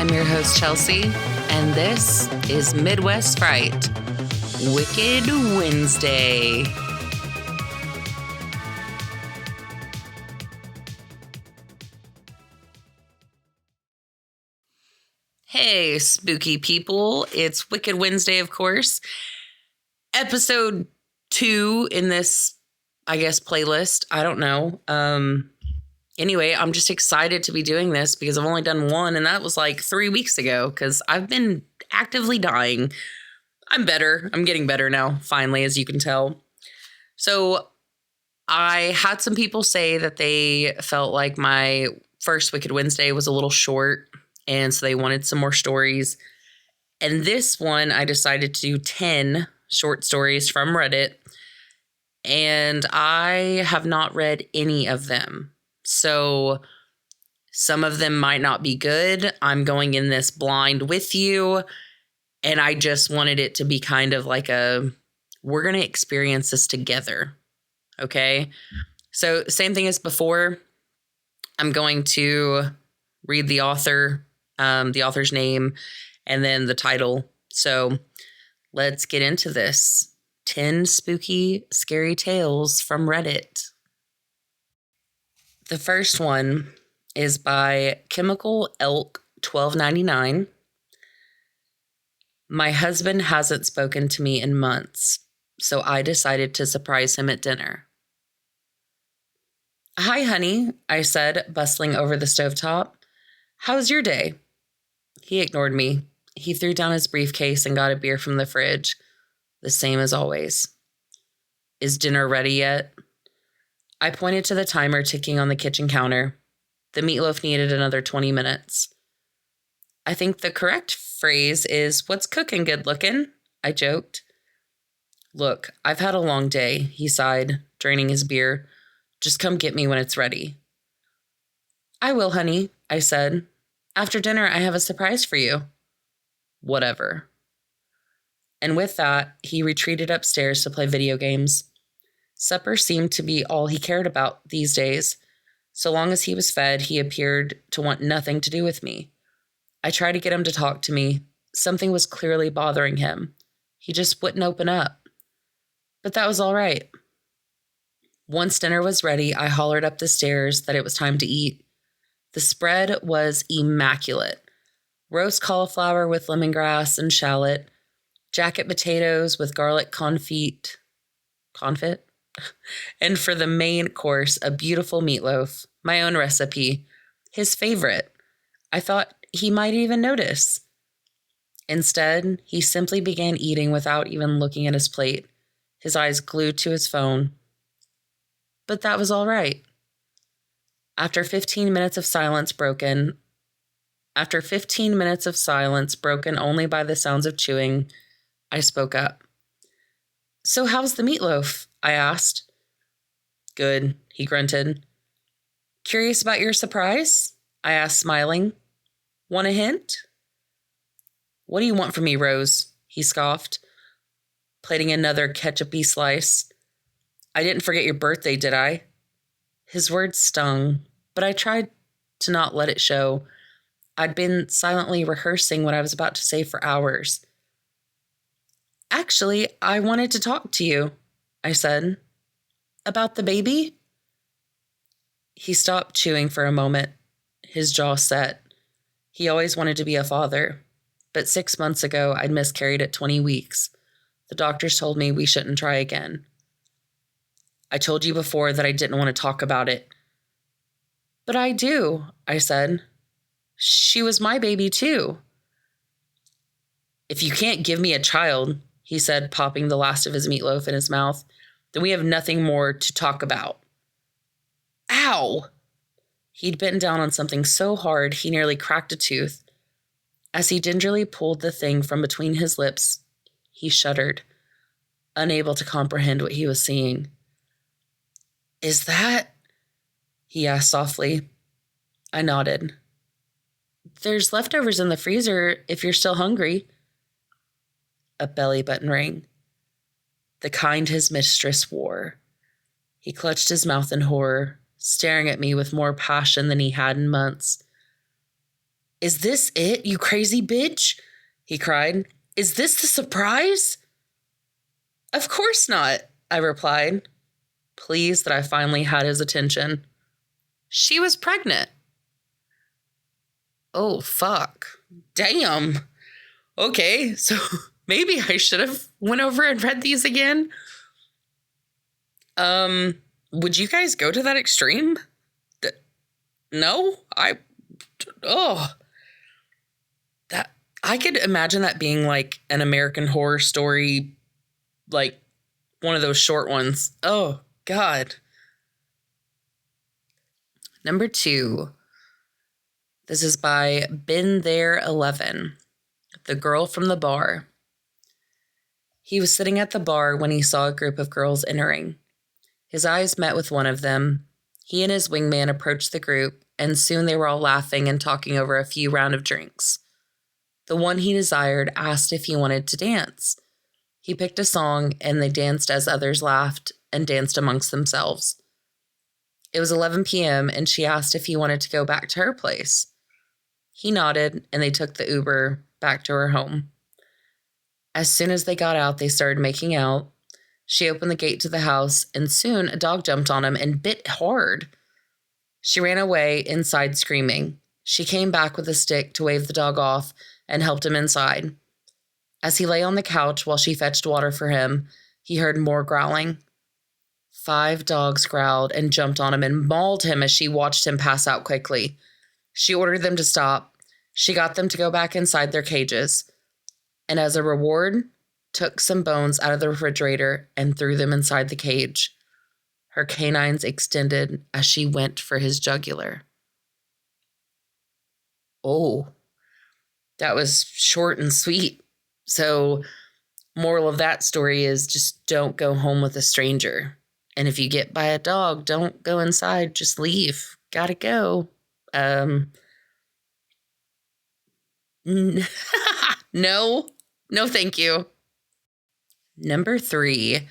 I'm your host, Chelsea, and this is Midwest Fright, Wicked Wednesday. Hey, spooky people. It's Wicked Wednesday, of course. Episode 2 in this, I guess, playlist. I don't know. Anyway, I'm just excited to be doing this because I've only done one, and that was like 3 weeks ago because I've been actively dying. I'm better. I'm getting better now, finally, as you can tell. So I had some people say that they felt like my first Wicked Wednesday was a little short, and so they wanted some more stories. And this one, I decided to do 10 short stories from Reddit, and I have not read any of them. So some of them might not be good. I'm going in this blind with you, and I just wanted it to be kind of like we're going to experience this together. Okay? So same thing as before. I'm going to read the author's name, and then the title. So let's get into this. 10 spooky, scary tales from Reddit. The first one is by Chemical Elk 1299. My husband hasn't spoken to me in months, so I decided to surprise him at dinner. Hi, honey, I said, bustling over the stovetop. How's your day? He ignored me. He threw down his briefcase and got a beer from the fridge. The same as always. Is dinner ready yet? I pointed to the timer ticking on the kitchen counter. The meatloaf needed another 20 minutes. I think the correct phrase is, what's cooking, good looking? I joked. Look, I've had a long day, he sighed, draining his beer. Just come get me when it's ready. I will, honey, I said. After dinner, I have a surprise for you. Whatever. And with that, he retreated upstairs to play video games. Supper seemed to be all he cared about these days. So long as he was fed, he appeared to want nothing to do with me. I tried to get him to talk to me. Something was clearly bothering him. He just wouldn't open up. But that was all right. Once dinner was ready, I hollered up the stairs that it was time to eat. The spread was immaculate. Roast cauliflower with lemongrass and shallot, jacket potatoes with garlic confit, and for the main course, a beautiful meatloaf, my own recipe, his favorite. I thought he might even notice. Instead, he simply began eating without even looking at his plate, his eyes glued to his phone. But that was all right. After 15 minutes of silence broken only by the sounds of chewing, I spoke up. So how's the meatloaf? I asked. Good, he grunted. Curious about your surprise? I asked, smiling. Want a hint? What do you want from me, Rose? He scoffed, plating another ketchup-y slice. I didn't forget your birthday, did I? His words stung, but I tried to not let it show. I'd been silently rehearsing what I was about to say for hours. Actually, I wanted to talk to you, I said. About the baby? He stopped chewing for a moment, his jaw set. He always wanted to be a father, but 6 months ago, I'd miscarried at 20 weeks. The doctors told me we shouldn't try again. I told you before that I didn't want to talk about it. But I do, I said. She was my baby too. If you can't give me a child, he said, popping the last of his meatloaf in his mouth, then we have nothing more to talk about. Ow! He'd bitten down on something so hard he nearly cracked a tooth. As he gingerly pulled the thing from between his lips, he shuddered, unable to comprehend what he was seeing. Is that? He asked softly. I nodded. There's leftovers in the freezer if you're still hungry. A belly button rang. The kind his mistress wore. He clutched his mouth in horror, staring at me with more passion than he had in months. Is this it, you crazy bitch? He cried. Is this the surprise? Of course not, I replied, pleased that I finally had his attention. She was pregnant. Oh, fuck. Damn. Okay, so maybe I should have went over and read these again. Would you guys go to that extreme? No? That I could imagine that being like an American Horror Story, like one of those short ones. Oh, God. Number 2. This is by Been There 11, The Girl from the Bar. He was sitting at the bar when he saw a group of girls entering. His eyes met with one of them. He and his wingman approached the group, and soon they were all laughing and talking over a few rounds of drinks. The one he desired asked if he wanted to dance. He picked a song, and they danced as others laughed and danced amongst themselves. It was 11 p.m., and she asked if he wanted to go back to her place. He nodded, and they took the Uber back to her home. As soon as they got out, they started making out. She opened the gate to the house, and soon a dog jumped on him and bit hard. She ran away inside screaming. She came back with a stick to wave the dog off and helped him inside. As he lay on the couch while she fetched water for him, he heard more growling. 5 dogs growled and jumped on him and mauled him as she watched him pass out quickly. She ordered them to stop. She got them to go back inside their cages. And as a reward, took some bones out of the refrigerator and threw them inside the cage. Her canines extended as she went for his jugular. Oh, that was short and sweet. So, moral of that story is just don't go home with a stranger. And if you get by a dog, don't go inside, just leave. Gotta go. No, thank you. Number 3.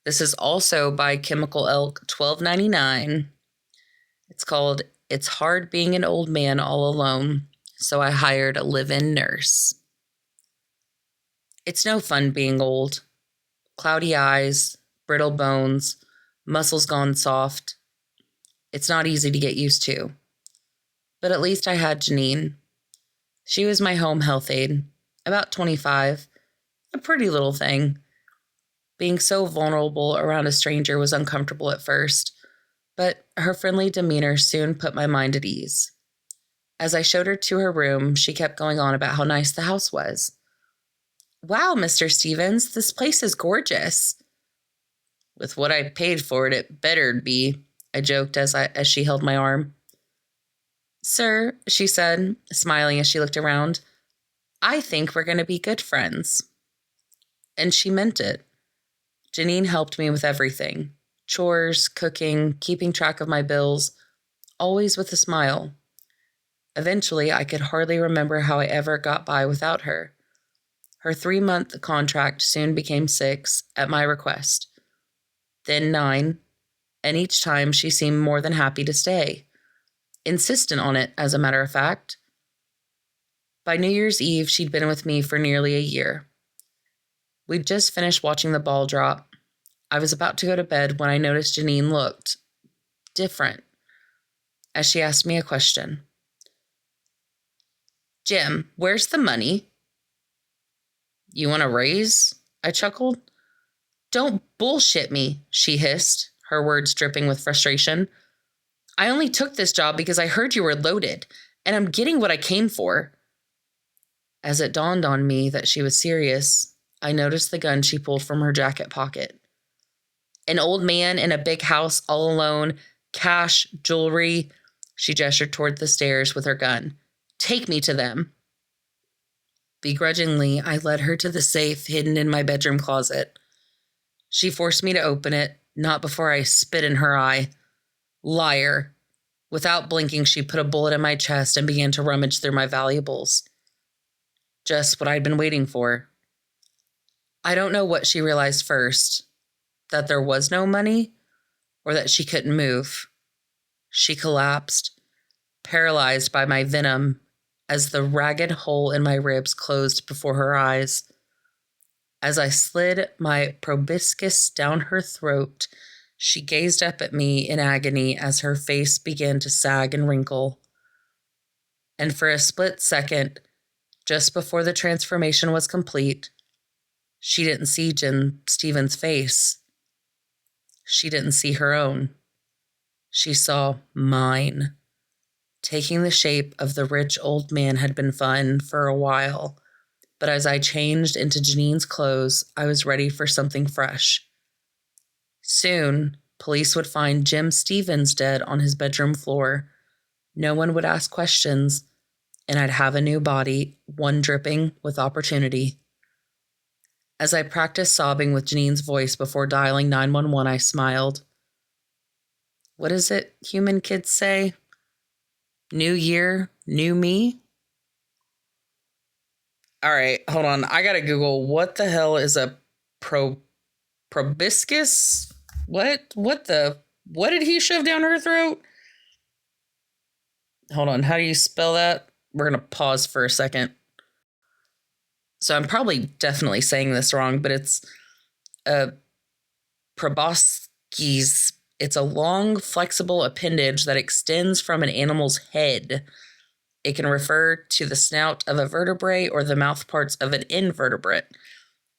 This is also by Chemical Elk 1299. It's called It's Hard Being an Old Man All Alone, So I Hired a Live-In Nurse. It's no fun being old. Cloudy eyes, brittle bones, muscles gone soft. It's not easy to get used to. But at least I had Janine. She was my home health aide, about 25, a pretty little thing. Being so vulnerable around a stranger was uncomfortable at first, but her friendly demeanor soon put my mind at ease. As I showed her to her room, she kept going on about how nice the house was. Wow, Mr. Stevens, this place is gorgeous. With what I paid for it, it bettered be, I joked as she held my arm. Sir, she said, smiling as she looked around, I think we're going to be good friends. And she meant it. Janine helped me with everything. Chores, cooking, keeping track of my bills, always with a smile. Eventually, I could hardly remember how I ever got by without her. Her 3-month contract soon became 6 at my request. Then 9, and each time she seemed more than happy to stay. Insistent on it, as a matter of fact. By New Year's Eve, she'd been with me for nearly a year. We'd just finished watching the ball drop. I was about to go to bed when I noticed Janine looked different as she asked me a question. Jim, where's the money? You want a raise? I chuckled. Don't bullshit me, she hissed, her words dripping with frustration. I only took this job because I heard you were loaded, and I'm getting what I came for. As it dawned on me that she was serious, I noticed the gun she pulled from her jacket pocket. An old man in a big house all alone, cash, jewelry. She gestured toward the stairs with her gun. Take me to them. Begrudgingly, I led her to the safe hidden in my bedroom closet. She forced me to open it, not before I spit in her eye. Liar. Without blinking, she put a bullet in my chest and began to rummage through my valuables. Just what I'd been waiting for. I don't know what she realized first, that there was no money or that she couldn't move. She collapsed, paralyzed by my venom, as the ragged hole in my ribs closed before her eyes. As I slid my proboscis down her throat, she gazed up at me in agony as her face began to sag and wrinkle. And for a split second, just before the transformation was complete, she didn't see Jim Stevens' face. She didn't see her own. She saw mine. Taking the shape of the rich old man had been fun for a while, but as I changed into Janine's clothes, I was ready for something fresh. Soon, police would find Jim Stevens dead on his bedroom floor. No one would ask questions, and I'd have a new body, one dripping with opportunity. As I practiced sobbing with Janine's voice before dialing 911, I smiled. What is it human kids say? New year, new me? All right, hold on. I gotta Google what the hell is a proboscis? What did he shove down her throat? Hold on, how do you spell that? We're gonna pause for a second. So I'm probably definitely saying this wrong, but it's a proboscis. It's a long, flexible appendage that extends from an animal's head. It can refer to the snout of a vertebrate or the mouth parts of an invertebrate.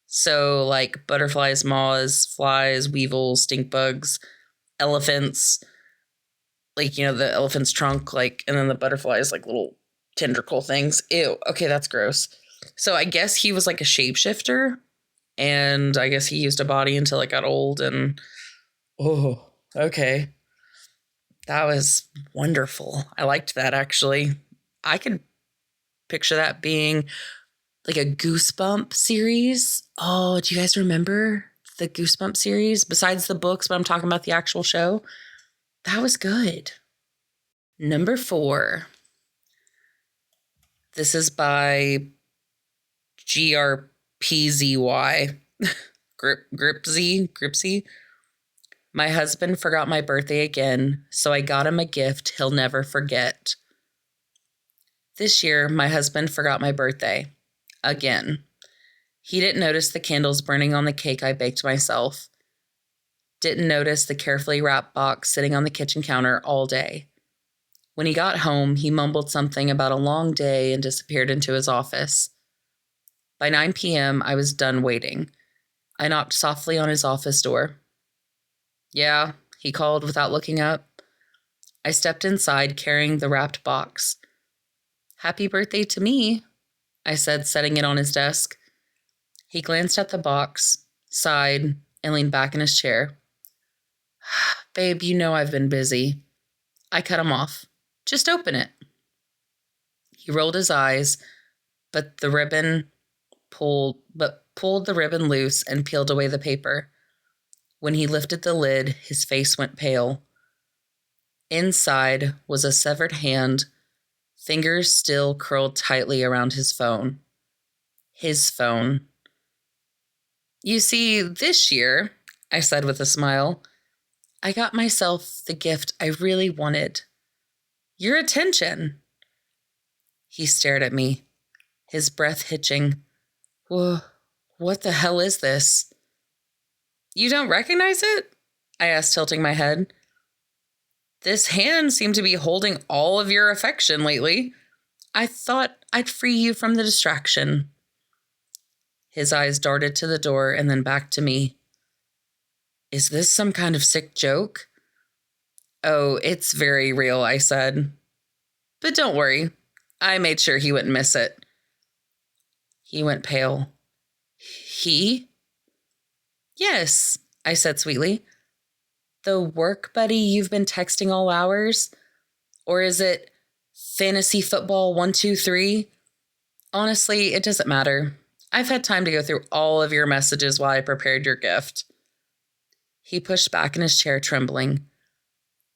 So like butterflies, moths, flies, weevils, stink bugs, elephants, like, you know, the elephant's trunk, like, and then the butterflies, like little tentacle things. Ew. Okay, that's gross. So I guess he was like a shapeshifter, and I guess he used a body until it got old, and oh, okay. That was wonderful. I liked that, actually. I could picture that being like a Goosebump series. Oh, do you guys remember the Goosebump series? Besides the books, but I'm talking about the actual show. That was good. Number 4. This is by GRPZY. Gripsy. My husband forgot my birthday again, so I got him a gift he'll never forget. This year, my husband forgot my birthday. Again. He didn't notice the candles burning on the cake I baked myself. Didn't notice the carefully wrapped box sitting on the kitchen counter all day. When he got home, he mumbled something about a long day and disappeared into his office. By 9 p.m., I was done waiting. I knocked softly on his office door. Yeah, he called without looking up. I stepped inside carrying the wrapped box. Happy birthday to me, I said, setting it on his desk. He glanced at the box, sighed, and leaned back in his chair. Babe, you know I've been busy. I cut him off. Just open it. He rolled his eyes, but pulled the ribbon loose and peeled away the paper. When he lifted the lid, his face went pale. Inside was a severed hand, fingers still curled tightly around his phone. His phone. You see, this year, I said with a smile, I got myself the gift I really wanted. Your attention. He stared at me, his breath hitching. Whoa, what the hell is this? You don't recognize it? I asked, tilting my head. This hand seemed to be holding all of your affection lately. I thought I'd free you from the distraction. His eyes darted to the door and then back to me. Is this some kind of sick joke? Oh, it's very real, I said. But don't worry. I made sure he wouldn't miss it. He went pale. He? Yes, I said sweetly. The work buddy you've been texting all hours? Or is it fantasy football 123? Honestly, it doesn't matter. I've had time to go through all of your messages while I prepared your gift. He pushed back in his chair, trembling.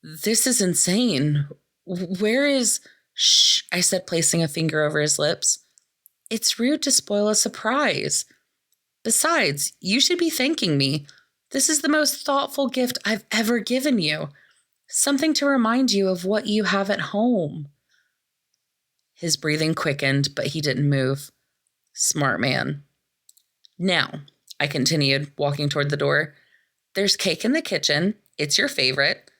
This is insane. Where is... Shh, I said, placing a finger over his lips. It's rude to spoil a surprise. Besides, you should be thanking me. This is the most thoughtful gift I've ever given you. Something to remind you of what you have at home. His breathing quickened, but he didn't move. Smart man. Now, I continued, walking toward the door, there's cake in the kitchen. It's your favorite.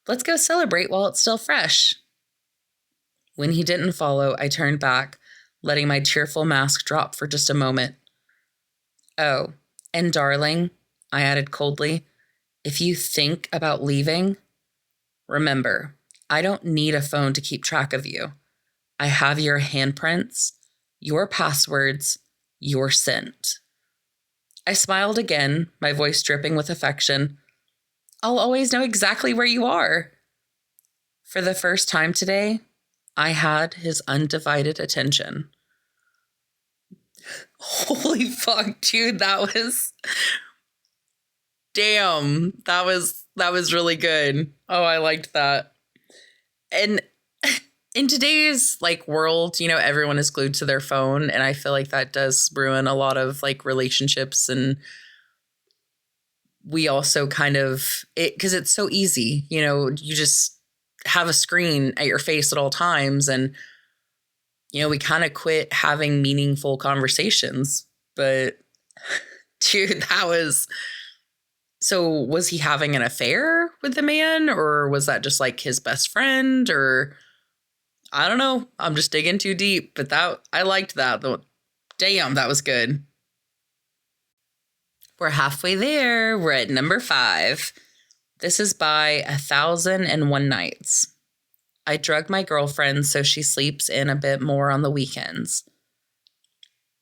Let's go celebrate while it's still fresh. When he didn't follow, I turned back, letting my cheerful mask drop for just a moment. Oh, and darling, I added coldly, if you think about leaving, remember, I don't need a phone to keep track of you. I have your handprints, your passwords, your scent. I smiled again, my voice dripping with affection. I'll always know exactly where you are. For the first time today, I had his undivided attention. Holy fuck, dude, damn, that was really good. Oh, I liked that. And in today's world, everyone is glued to their phone, and I feel like that does ruin a lot of relationships. And we also kind of because it's so easy, you just have a screen at your face at all times, and we kind of quit having meaningful conversations. But dude, so was he having an affair with the man, or was that just his best friend, or I don't know. I'm just digging too deep, but I liked that. Damn, that was good. We're halfway there. We're at number 5. This is by 1001 Nights. I drug my girlfriend so she sleeps in a bit more on the weekends.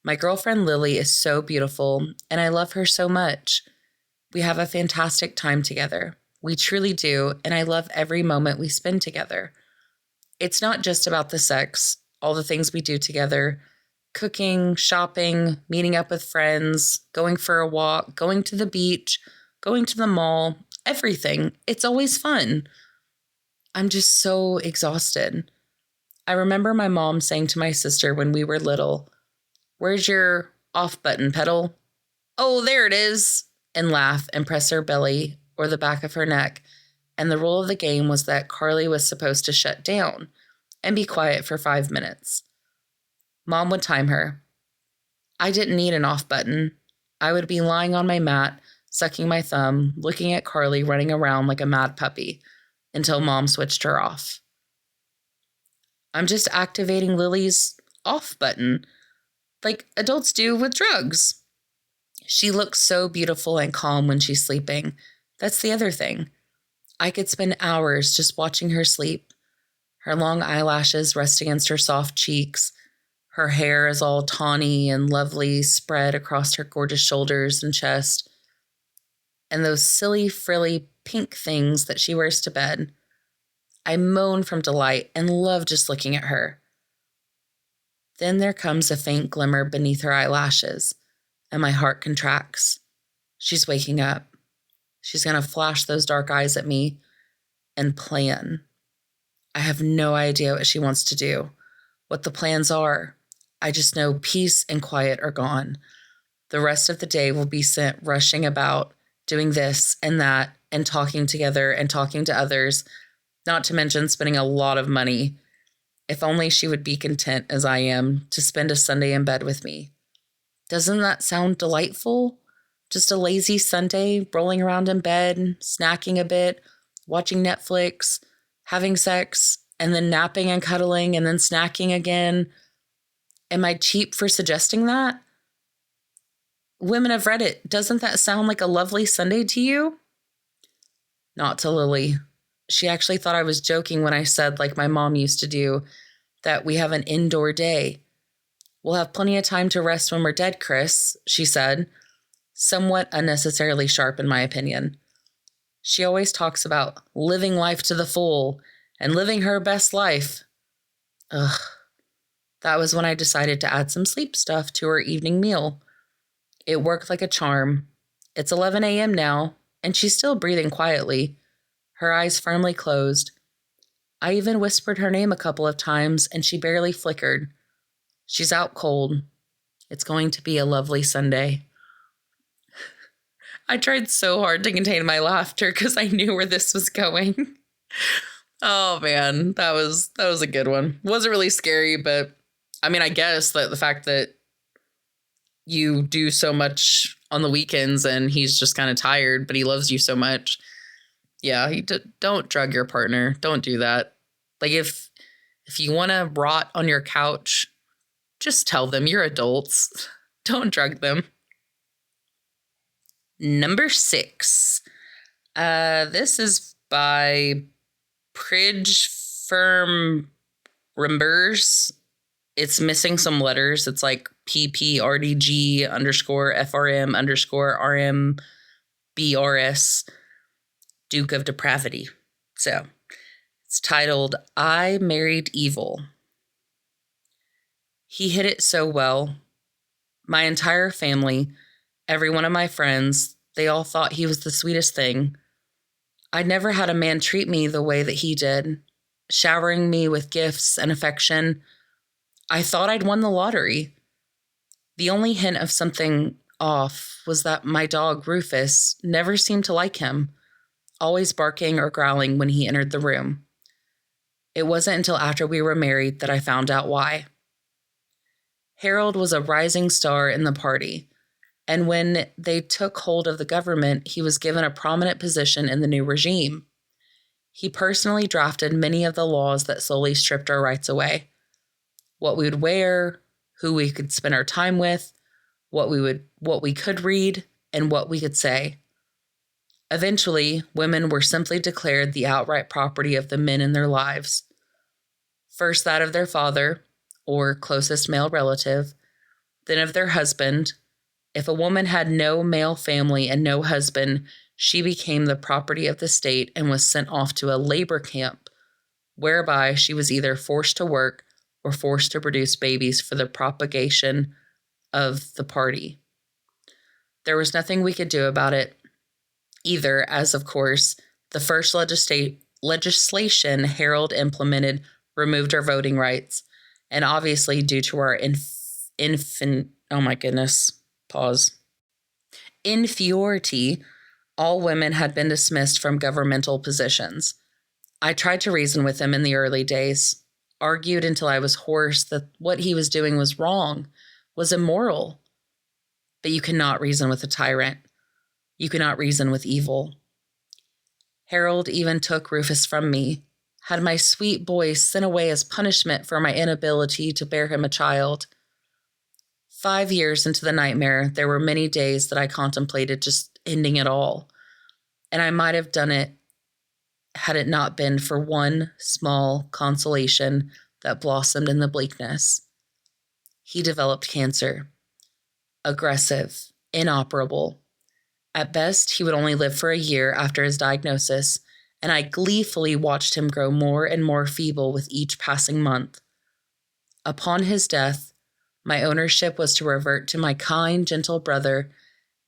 My girlfriend Lily is so beautiful, and I love her so much. We have a fantastic time together. We truly do, and I love every moment we spend together. It's not just about the sex, all the things we do together, cooking, shopping, meeting up with friends, going for a walk, going to the beach, going to the mall, everything. It's always fun. I'm just so exhausted. I remember my mom saying to my sister when we were little, "Where's your off button, pedal?" "Oh, there it is," and laugh and press her belly or the back of her neck. And the rule of the game was that Carly was supposed to shut down and be quiet for 5 minutes. Mom would time her. I didn't need an off button. I would be lying on my mat, sucking my thumb, looking at Carly running around like a mad puppy until Mom switched her off. I'm just activating Lily's off button like adults do with drugs. She looks so beautiful and calm when she's sleeping. That's the other thing. I could spend hours just watching her sleep. Her long eyelashes rest against her soft cheeks. Her hair is all tawny and lovely, spread across her gorgeous shoulders and chest. And those silly, frilly pink things that she wears to bed. I moan from delight and love just looking at her. Then there comes a faint glimmer beneath her eyelashes, and my heart contracts. She's waking up. She's going to flash those dark eyes at me and plan. I have no idea what she wants to do, what the plans are. I just know peace and quiet are gone. The rest of the day will be spent rushing about, doing this and that, and talking together and talking to others, not to mention spending a lot of money. If only she would be content as I am to spend a Sunday in bed with me. Doesn't that sound delightful? Just a lazy Sunday, rolling around in bed, snacking a bit, watching Netflix, having sex, and then napping and cuddling, and then snacking again. Am I cheap for suggesting that? Women of Reddit, doesn't that sound like a lovely Sunday to you? Not to Lily. She actually thought I was joking when I said, like my mom used to do, that we have an indoor day. We'll have plenty of time to rest when we're dead, Chris, she said, somewhat unnecessarily sharp in my opinion. She always talks about living life to the full and living her best life. Ugh. That was when I decided to add some sleep stuff to her evening meal. It worked like a charm. It's 11 a.m. now, and she's still breathing quietly, her eyes firmly closed. I even whispered her name a couple of times, and she barely flickered. She's out cold. It's going to be a lovely Sunday. I tried so hard to contain my laughter because I knew where this was going. Oh man, that was a good one. Wasn't really scary, but I mean, I guess that the fact that you do so much on the weekends and he's just kind of tired, but he loves you so much. Yeah, don't drug your partner. Don't do that. Like if you want to rot on your couch, just tell them you're adults. Don't drug them. Number 6. This is by Pridge Firm Rimbers. It's missing some letters. It's like PPRDG underscore FRM underscore RMBRS Duke of Depravity. So it's titled, I Married Evil. He hid it so well. My entire family, every one of my friends, they all thought he was the sweetest thing. I'd never had a man treat me the way that he did, showering me with gifts and affection. I thought I'd won the lottery. The only hint of something off was that my dog, Rufus, never seemed to like him, always barking or growling when he entered the room. It wasn't until after we were married that I found out why. Harold was a rising star in the party, and when they took hold of the government, he was given a prominent position in the new regime. He personally drafted many of the laws that slowly stripped our rights away. What we would wear, who we could spend our time with, what we could read, and what we could say. Eventually, women were simply declared the outright property of the men in their lives. First that of their father, or closest male relative, then of their husband. If a woman had no male family and no husband, she became the property of the state and was sent off to a labor camp, whereby she was either forced to work or forced to produce babies for the propagation of the party. There was nothing we could do about it either, as of course, the first legislation Harold implemented removed our voting rights, and obviously due to our inferiority, all women had been dismissed from governmental positions. I tried to reason with him in the early days, argued until I was hoarse that what he was doing was wrong, was immoral. But you cannot reason with a tyrant. You cannot reason with evil. Harold even took Rufus from me, had my sweet boy sent away as punishment for my inability to bear him a child. 5 years into the nightmare, there were many days that I contemplated just ending it all, and I might have done it had it not been for one small consolation that blossomed in the bleakness. He developed cancer. Aggressive, inoperable. At best, he would only live for a year after his diagnosis, and I gleefully watched him grow more and more feeble with each passing month. Upon his death, my ownership was to revert to my kind, gentle brother,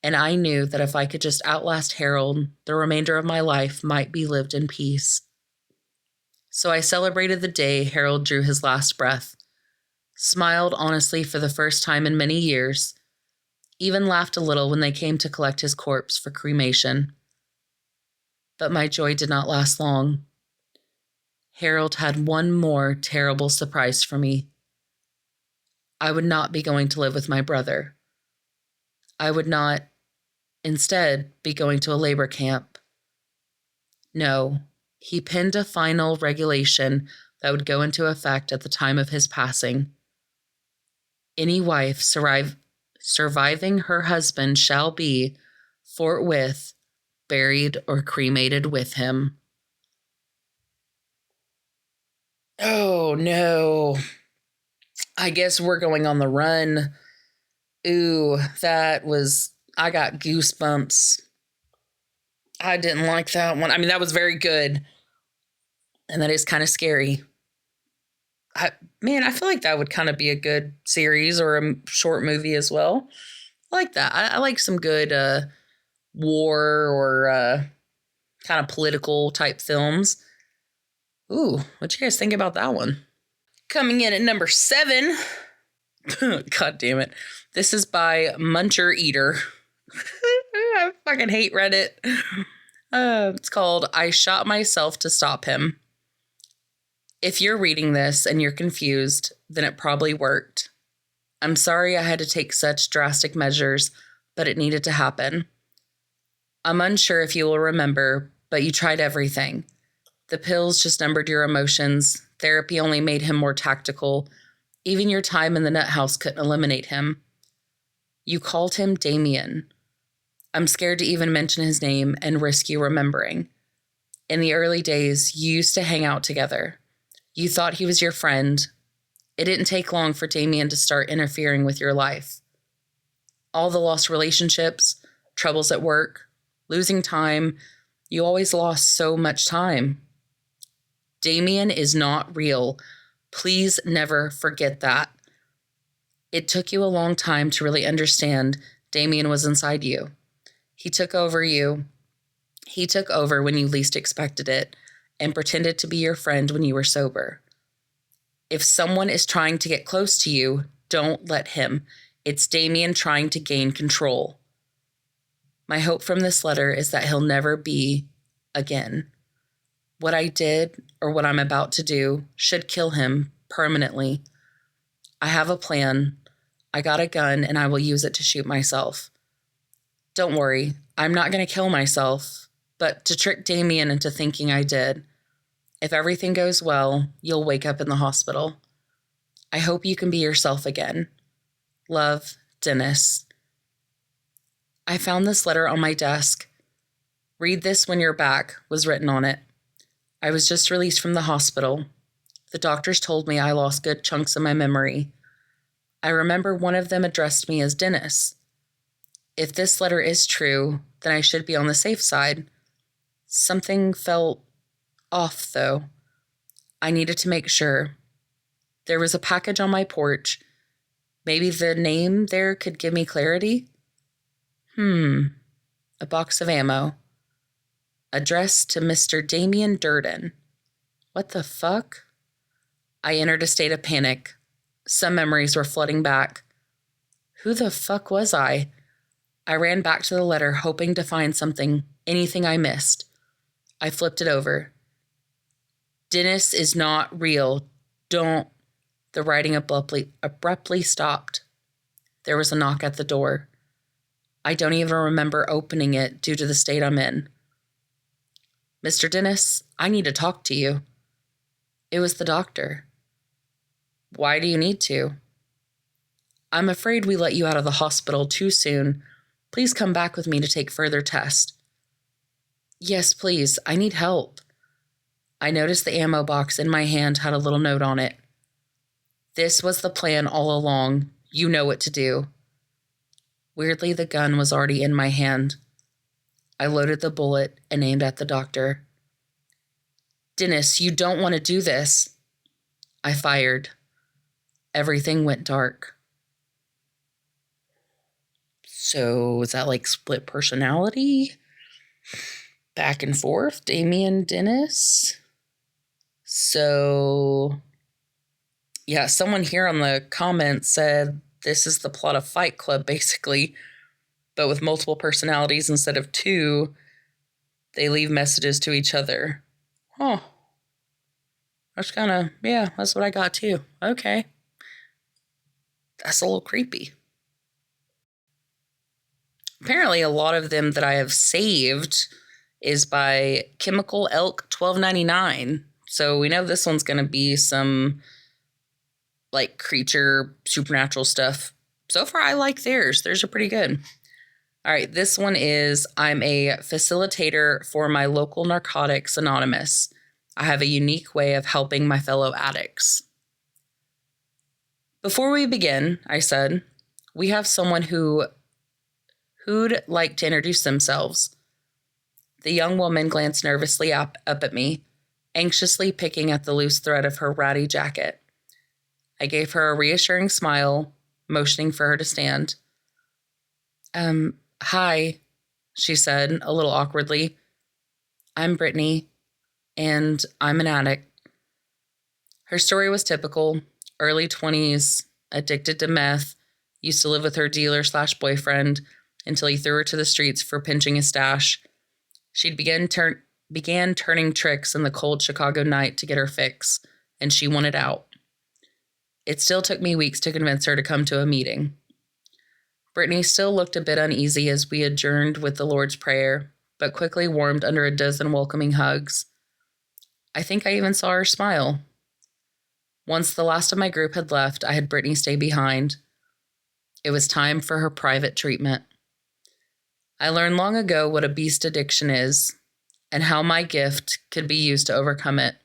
and I knew that if I could just outlast Harold, the remainder of my life might be lived in peace. So I celebrated the day Harold drew his last breath, smiled honestly for the first time in many years, even laughed a little when they came to collect his corpse for cremation. But my joy did not last long. Harold had one more terrible surprise for me. I would not be going to live with my brother. I would not, instead, be going to a labor camp. No, he penned a final regulation that would go into effect at the time of his passing. Any wife surviving her husband shall be, forthwith, buried or cremated with him. Oh, no. I guess we're going on the run. Ooh, I got goosebumps. I didn't like that one. I mean, that was very good. And that is kind of scary. I feel like that would kind of be a good series or a short movie as well. I like that. I like some good war or kind of political type films. Ooh, what you guys think about that one? Coming in at number 7. God damn it. This is by Muncher Eater. I fucking hate Reddit. It's called I Shot Myself to Stop Him. If you're reading this and you're confused, then it probably worked. I'm sorry I had to take such drastic measures, but it needed to happen. I'm unsure if you will remember, but you tried everything. The pills just numbered your emotions. Therapy only made him more tactical. Even your time in the nut house couldn't eliminate him. You called him Damien. I'm scared to even mention his name and risk you remembering. In the early days, you used to hang out together. You thought he was your friend. It didn't take long for Damien to start interfering with your life. All the lost relationships, troubles at work, losing time, you always lost so much time. Damien is not real. Please never forget that. It took you a long time to really understand Damien was inside you. He took over you. He took over when you least expected it and pretended to be your friend when you were sober. If someone is trying to get close to you, don't let him. It's Damien trying to gain control. My hope from this letter is that he'll never be again. What I did or what I'm about to do should kill him permanently. I have a plan. I got a gun and I will use it to shoot myself. Don't worry, I'm not going to kill myself, but to trick Damien into thinking I did. If everything goes well, you'll wake up in the hospital. I hope you can be yourself again. Love, Dennis. I found this letter on my desk. Read this when you're back, was written on it. I was just released from the hospital. The doctors told me I lost good chunks of my memory. I remember one of them addressed me as Dennis. If this letter is true, then I should be on the safe side. Something felt off, though. I needed to make sure. There was a package on my porch. Maybe the name there could give me clarity? A box of ammo. Addressed to Mr. Damien Durden. What the fuck? I entered a state of panic. Some memories were flooding back. Who the fuck was I? I ran back to the letter, hoping to find something, anything I missed. I flipped it over. Dennis is not real. Don't. The writing abruptly stopped. There was a knock at the door. I don't even remember opening it due to the state I'm in. Mr. Dennis, I need to talk to you. It was the doctor. Why do you need to? I'm afraid we let you out of the hospital too soon. Please come back with me to take further tests. Yes, please. I need help. I noticed the ammo box in my hand had a little note on it. This was the plan all along. You know what to do. Weirdly, the gun was already in my hand. I loaded the bullet and aimed at the doctor. Dennis, you don't want to do this. I fired. Everything went dark. So is that like split personality? Back and forth, Damien, Dennis? So, yeah, someone here on the comments said this is the plot of Fight Club, basically, but with multiple personalities instead of two. They leave messages to each other. Huh. That's kind of, yeah, that's what I got too. Okay. That's a little creepy. Apparently, a lot of them that I have saved is by Chemical Elk 1299. So we know this one's going to be some like creature supernatural stuff. So far, I like theirs. Theirs are pretty good. All right, this one is I'm a facilitator for my local Narcotics Anonymous. I have a unique way of helping my fellow addicts. Before we begin, I said, we have someone who'd like to introduce themselves. The young woman glanced nervously up at me, anxiously picking at the loose thread of her ratty jacket. I gave her a reassuring smile, motioning for her to stand. Hi, she said, a little awkwardly. I'm Brittany, and I'm an addict. Her story was typical, early 20s, addicted to meth, used to live with her dealer/boyfriend until he threw her to the streets for pinching his stash. She'd began turning tricks in the cold Chicago night to get her fix, and she wanted out. It still took me weeks to convince her to come to a meeting. Brittany still looked a bit uneasy as we adjourned with the Lord's Prayer, but quickly warmed under a dozen welcoming hugs. I think I even saw her smile. Once the last of my group had left, I had Brittany stay behind. It was time for her private treatment. I learned long ago what a beast addiction is and how my gift could be used to overcome it.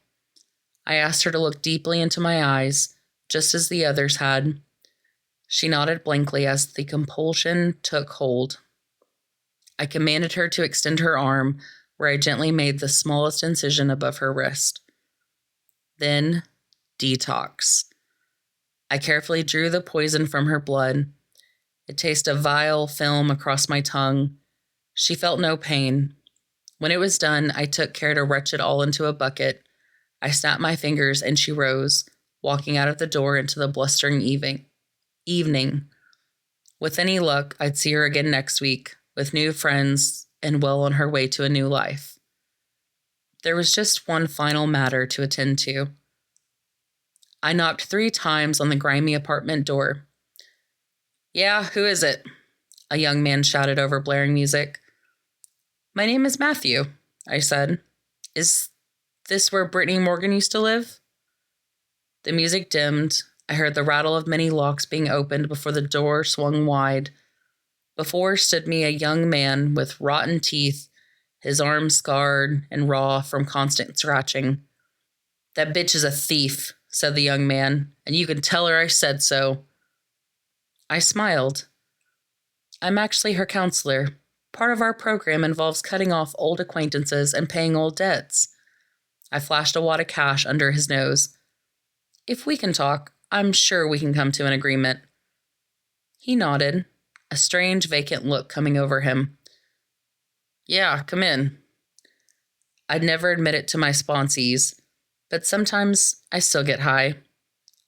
I asked her to look deeply into my eyes, just as the others had. She nodded blankly as the compulsion took hold. I commanded her to extend her arm, where I gently made the smallest incision above her wrist. Then, detox. I carefully drew the poison from her blood. It tasted a vile film across my tongue. She felt no pain. When it was done, I took care to retch it all into a bucket. I snapped my fingers and she rose, walking out of the door into the blustering evening. With any luck, I'd see her again next week, with new friends and well on her way to a new life. There was just one final matter to attend to. I knocked 3 times on the grimy apartment door. "Yeah, who is it?" a young man shouted over blaring music. "My name is Matthew," I said. "Is this where Brittany Morgan used to live?" The music dimmed. I heard the rattle of many locks being opened before the door swung wide. Before stood me a young man with rotten teeth, his arms scarred and raw from constant scratching. "That bitch is a thief," said the young man, "and you can tell her I said so." I smiled. "I'm actually her counselor. Part of our program involves cutting off old acquaintances and paying old debts." I flashed a wad of cash under his nose. "If we can talk, I'm sure we can come to an agreement." He nodded, a strange vacant look coming over him. "Yeah, come in." I'd never admit it to my sponsees, but sometimes I still get high.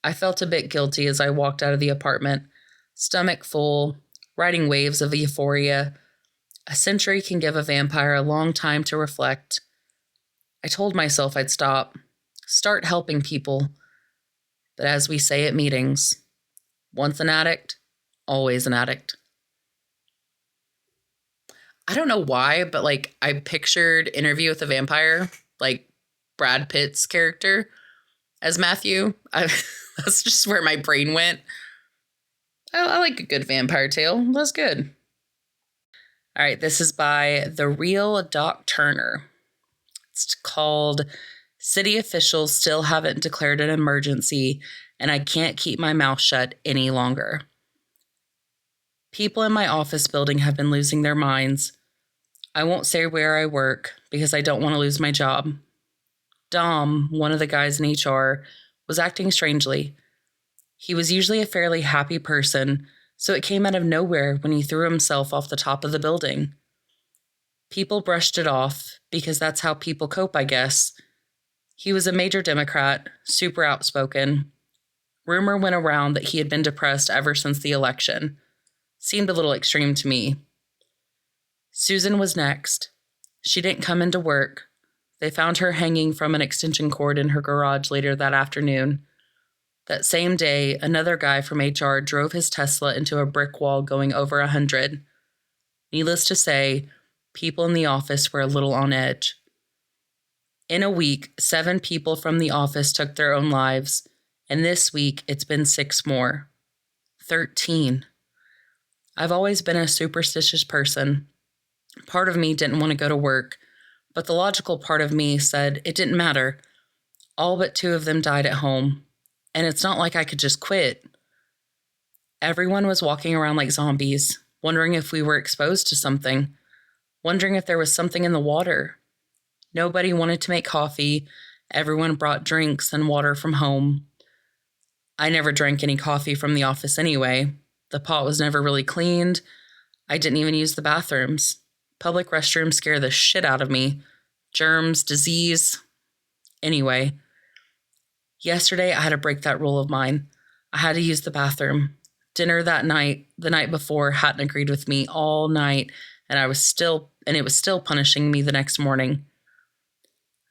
I felt a bit guilty as I walked out of the apartment, stomach full, riding waves of euphoria. A century can give a vampire a long time to reflect. I told myself I'd start helping people. But as we say at meetings, once an addict, always an addict. I don't know why, but I pictured Interview with a Vampire, Brad Pitt's character as Matthew. That's just where my brain went. I like a good vampire tale. That's good. All right, this is by The Real Doc Turner. It's called "City Officials Still Haven't Declared an Emergency, and I Can't Keep My Mouth Shut Any Longer." People in my office building have been losing their minds. I won't say where I work because I don't want to lose my job. Dom, one of the guys in HR, was acting strangely. He was usually a fairly happy person, so it came out of nowhere when he threw himself off the top of the building. People brushed it off because that's how people cope, I guess. He was a major Democrat, super outspoken. Rumor went around that he had been depressed ever since the election. Seemed a little extreme to me. Susan was next. She didn't come into work. They found her hanging from an extension cord in her garage later that afternoon. That same day, another guy from HR drove his Tesla into a brick wall going over 100. Needless to say, people in the office were a little on edge. In a week, 7 people from the office took their own lives, and this week it's been 6 more. 13. I've always been a superstitious person. Part of me didn't want to go to work, but the logical part of me said it didn't matter. All but 2 of them died at home, and it's not like I could just quit. Everyone was walking around like zombies, wondering if we were exposed to something, wondering if there was something in the water. Nobody wanted to make coffee. Everyone brought drinks and water from home. I never drank any coffee from the office anyway. The pot was never really cleaned. I didn't even use the bathrooms. Public restrooms scare the shit out of me. Germs, disease. Anyway, yesterday I had to break that rule of mine. I had to use the bathroom. Dinner that night, the night before, hadn't agreed with me all night, and it was still punishing me the next morning.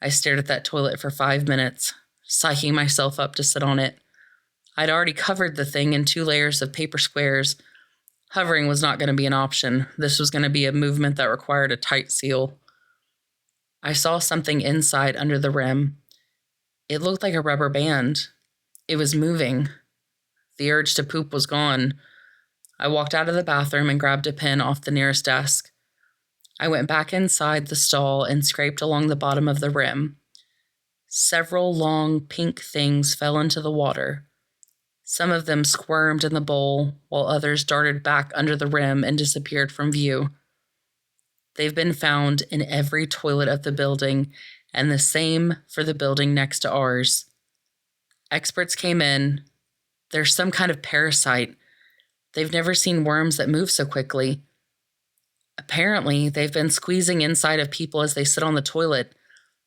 I stared at that toilet for 5 minutes, psyching myself up to sit on it. I'd already covered the thing in 2 layers of paper squares. Hovering was not going to be an option. This was going to be a movement that required a tight seal. I saw something inside under the rim. It looked like a rubber band. It was moving. The urge to poop was gone. I walked out of the bathroom and grabbed a pen off the nearest desk. I went back inside the stall and scraped along the bottom of the rim. Several long pink things fell into the water. Some of them squirmed in the bowl, while others darted back under the rim and disappeared from view. They've been found in every toilet of the building, and the same for the building next to ours. Experts came in. There's some kind of parasite. They've never seen worms that move so quickly. Apparently, they've been squeezing inside of people as they sit on the toilet.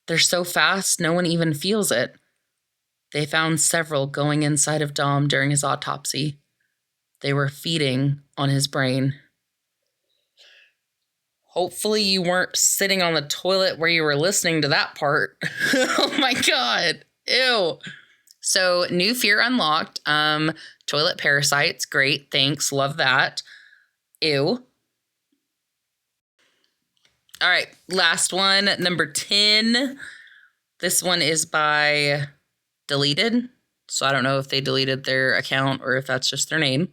They're so fast, no one even feels it. They found several going inside of Dom during his autopsy. They were feeding on his brain. Hopefully you weren't sitting on the toilet where you were listening to that part. Oh my God. Ew. So, new fear unlocked. Toilet parasites. Great. Thanks. Love that. Ew. All right. Last one. Number 10. This one is by Deleted. So I don't know if they deleted their account or if that's just their name.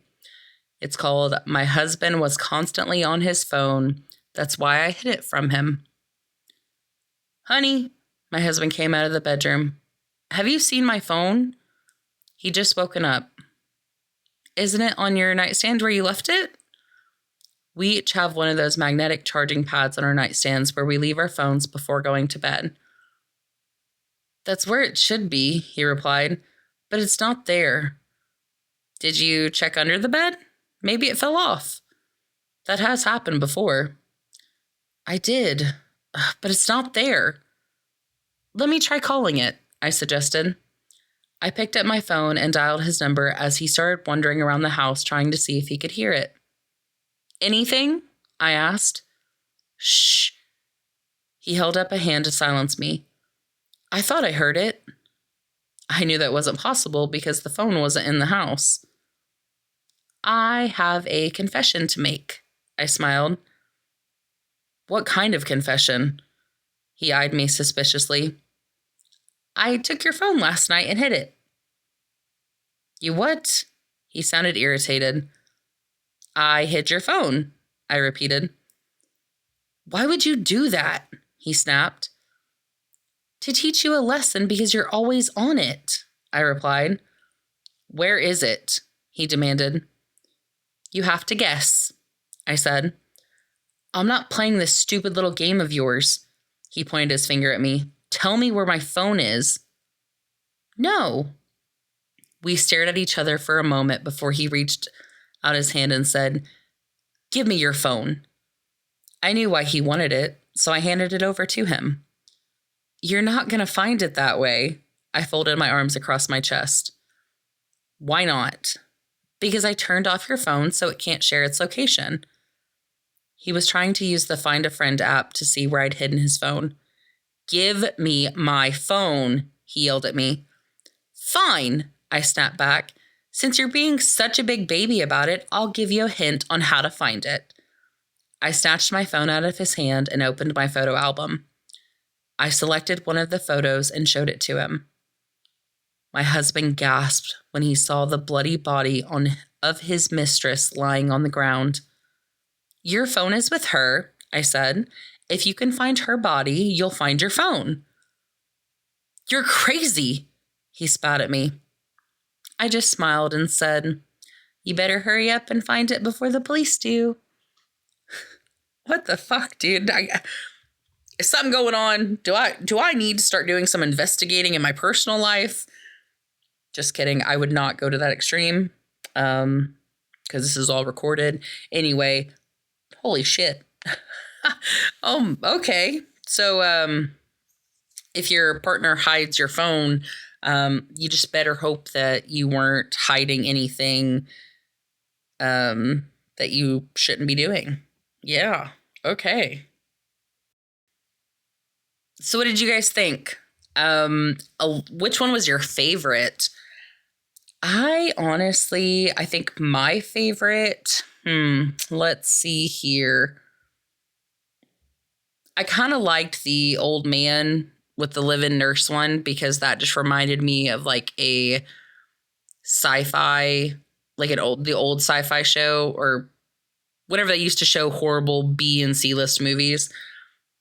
It's called My Husband Was Constantly on His Phone. That's why I hid it from him. Honey, my husband came out of the bedroom. Have you seen my phone? He'd just woken up. Isn't it on your nightstand where you left it? We each have one of those magnetic charging pads on our nightstands where we leave our phones before going to bed. That's where it should be, he replied, but it's not there. Did you check under the bed? Maybe it fell off. That has happened before. I did, but it's not there. Let me try calling it, I suggested. I picked up my phone and dialed his number as he started wandering around the house trying to see if he could hear it. Anything? I asked. Shh. He held up a hand to silence me. I thought I heard it. I knew that wasn't possible because the phone wasn't in the house. I have a confession to make, I smiled. What kind of confession? He eyed me suspiciously. I took your phone last night and hid it. You what? He sounded irritated. I hid your phone, I repeated. Why would you do that? He snapped. To teach you a lesson because you're always on it, I replied. Where is it? He demanded. You have to guess, I said. I'm not playing this stupid little game of yours. He pointed his finger at me. Tell me where my phone is. No. We stared at each other for a moment before he reached out his hand and said, Give me your phone. I knew why he wanted it, so I handed it over to him. You're not going to find it that way. I folded my arms across my chest. Why not? Because I turned off your phone so it can't share its location. He was trying to use the Find a Friend app to see where I'd hidden his phone. Give me my phone, he yelled at me. Fine, I snapped back. Since you're being such a big baby about it, I'll give you a hint on how to find it. I snatched my phone out of his hand and opened my photo album. I selected one of the photos and showed it to him. My husband gasped when he saw the bloody body of his mistress lying on the ground. Your phone is with her, I said. If you can find her body, you'll find your phone. You're crazy, he spat at me. I just smiled and said, You better hurry up and find it before the police do. What the fuck, dude? Is something going on? Do I need to start doing some investigating in my personal life? Just kidding. I would not go to that extreme. Because this is all recorded. Anyway, holy shit. Okay. So, if your partner hides your phone, you just better hope that you weren't hiding anything, that you shouldn't be doing. Yeah. Okay. So what did you guys think? Which one was your favorite? I think my favorite, let's see here. I kind of liked the old man with the live-in nurse one because that just reminded me of like a sci-fi, like the old sci-fi show or whatever that used to show horrible B and C list movies.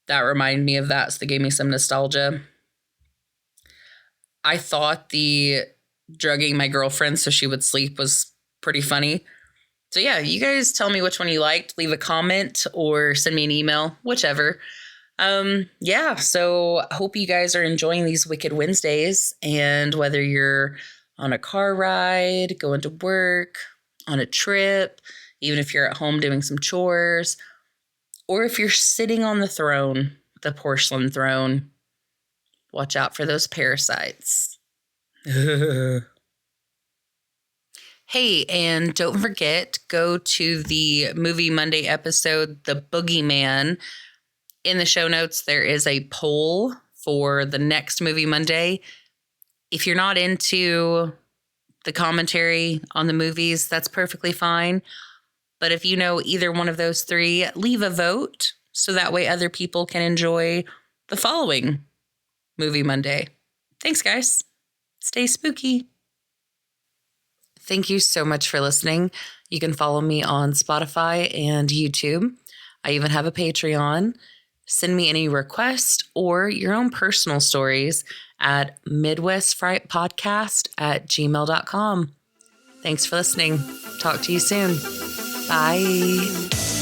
That reminded me of that, so that gave me some nostalgia. I thought the drugging my girlfriend so she would sleep was pretty funny. So yeah, you guys tell me which one you liked. Leave a comment or send me an email, whichever. Yeah, so I hope you guys are enjoying these Wicked Wednesdays, and whether you're on a car ride, going to work, on a trip, even if you're at home doing some chores, or if you're sitting on the throne, the porcelain throne, watch out for those parasites. Hey, and don't forget, go to the Movie Monday episode, The Boogeyman. In the show notes, there is a poll for the next Movie Monday. If you're not into the commentary on the movies, that's perfectly fine. But if you know either one of those three, leave a vote so that way other people can enjoy the following Movie Monday. Thanks, guys. Stay spooky. Thank you so much for listening. You can follow me on Spotify and YouTube. I even have a Patreon. Send me any requests or your own personal stories at midwestfrightpodcast@gmail.com. Thanks for listening. Talk to you soon. Bye.